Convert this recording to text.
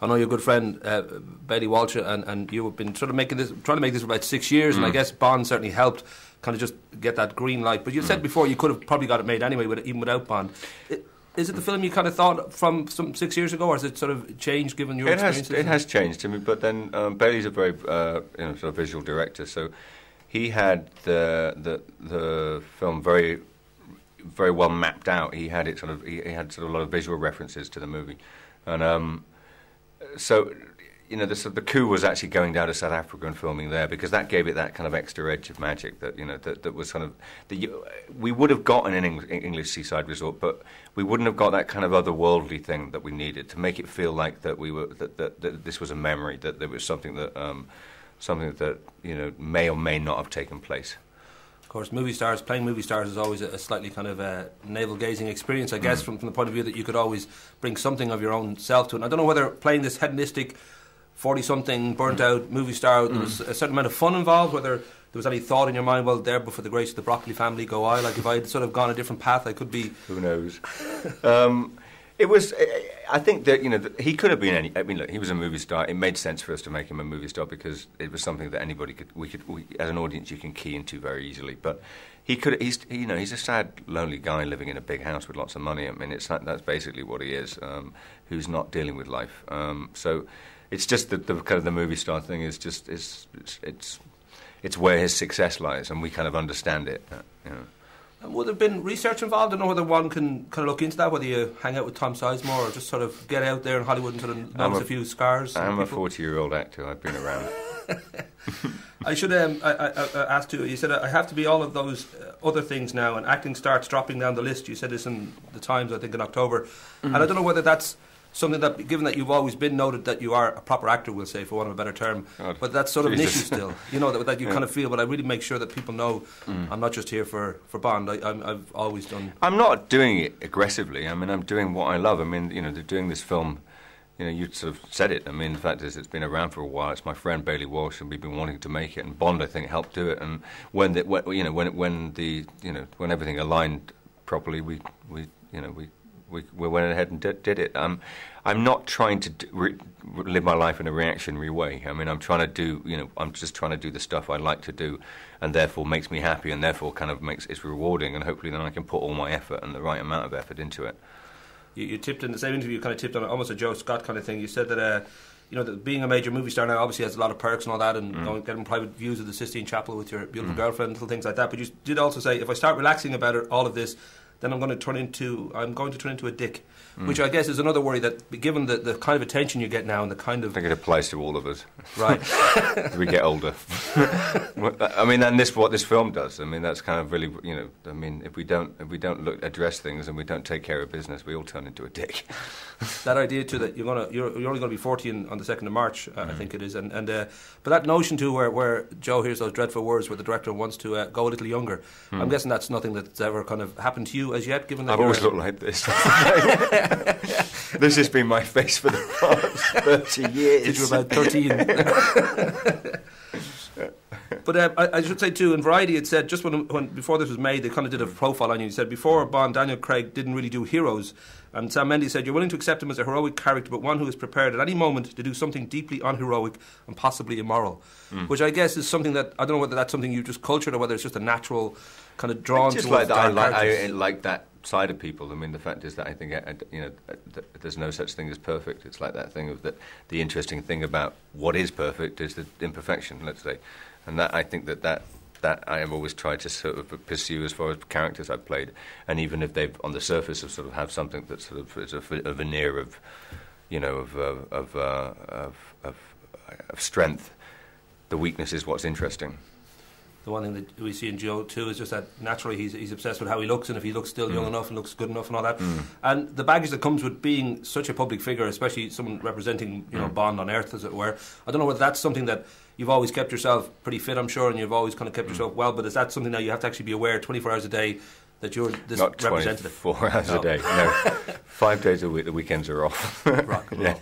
I know your good friend Bailey Walsh, and you have been trying to make this for about 6 years, and I guess Bond certainly helped kind of just get that green light. But you said before you could have probably got it made anyway, even without Bond. Is it the film you kind of thought from some 6 years ago, or has it sort of changed given your experiences? It has changed. I mean, but then Bailey's a very sort of visual director, so he had the film very well mapped out. He had it he had sort of a lot of visual references to the movie, and so the coup was actually going down to South Africa and filming there, because that gave it that kind of extra edge of magic that that was kind of we would have gotten an English seaside resort, but we wouldn't have got that kind of otherworldly thing that we needed to make it feel like that we were that this was a memory, that there was something that may or may not have taken place. Of course, playing movie stars is always a slightly kind of navel-gazing experience, I guess, from the point of view that you could always bring something of your own self to it. And I don't know whether playing this hedonistic 40-something burnt-out movie star, there was a certain amount of fun involved, whether there was any thought in your mind, well, there, but for the grace of the broccoli family, go I. Like, if I had sort of gone a different path, I could be... Who knows? It was... I think that, he could have been any... I mean, look, he was a movie star. It made sense for us to make him a movie star because it was something that anybody could... We, as an audience, you can key into very easily. But he could... He's a sad, lonely guy living in a big house with lots of money. I mean, that's basically what he is, who's not dealing with life. So... It's just that the kind of the movie star thing is just it's where his success lies, and we kind of understand it. And would there have been research involved? I don't know whether one can kind of look into that, whether you hang out with Tom Sizemore or just sort of get out there in Hollywood and sort of notice a few scars. I'm a 40-year-old actor. I've been around. I should I asked you. You said I have to be all of those other things now, and acting starts dropping down the list. You said this in the Times, I think, in October, and I don't know whether that's something that, given that you've always been noted that you are a proper actor, we'll say, for want of a better term, but that's sort of an issue still, that you kind of feel, but I really make sure that people know I'm not just here for Bond. I've always done... I'm not doing it aggressively. I mean, I'm doing what I love. I mean, they're doing this film, you sort of said it. I mean, the fact is, it's been around for a while. It's my friend Bailey Walsh, and we've been wanting to make it, and Bond, I think, helped do it. And when everything aligned properly, we went ahead and did it. I'm not trying to live my life in a reactionary way. I mean, I'm trying to do, I'm just trying to do the stuff I like to do, and therefore makes me happy, and therefore kind of makes it's rewarding, and hopefully then I can put all my effort and the right amount of effort into it. You tipped in the same interview, you kind of tipped on almost a Joe Scott kind of thing. You said that that being a major movie star now obviously has a lot of perks and all that, and getting private views of the Sistine Chapel with your beautiful girlfriend and little things like that. But you did also say, if I start relaxing about all of this, then I'm going to turn into a dick, which I guess is another worry that, given the kind of attention you get now and the kind of... I think it applies to all of us. Right. As we get older. I mean, and what this film does. I mean, that's kind of really, I mean, if we don't address things and we don't take care of business, we all turn into a dick. That idea too that you're only going to be 40 on the 2nd of March, I think it is, and but that notion too where Joe hears those dreadful words where the director wants to go a little younger. I'm guessing that's nothing that's ever kind of happened to you as yet, given that I've always looked like this. This has been my face for the past 30 years. Since you were about 13. But I should say too, in Variety it said, just when before this was made, they kind of did a profile on you. He said, before Bond, Daniel Craig didn't really do heroes. And Sam Mendes said, you're willing to accept him as a heroic character, but one who is prepared at any moment to do something deeply unheroic and possibly immoral. Which I guess is something that, I don't know whether that's something you've just cultured or whether it's just a natural kind of drawn just towards like that. I like that side of people. I mean, the fact is that I think there's no such thing as perfect. It's like that thing of that. The interesting thing about what is perfect is the imperfection, let's say, and that I think that I have always tried to sort of pursue as far as characters I've played, and even if they've on the surface of sort of have something that sort of is a veneer of, of strength, the weakness is what's interesting. The one thing that we see in Joe too is just that naturally he's obsessed with how he looks, and if he looks still young enough and looks good enough and all that, and the baggage that comes with being such a public figure, especially someone representing Bond on Earth, as it were. I don't know whether that's something that you've always kept yourself pretty fit, I'm sure, and you've always kind of kept yourself well. But is that something that you have to actually be aware 24 hours a day that you're this Not representative? 24 hours a day. No, 5 days a week. The weekends are off. Rock and roll. Yeah.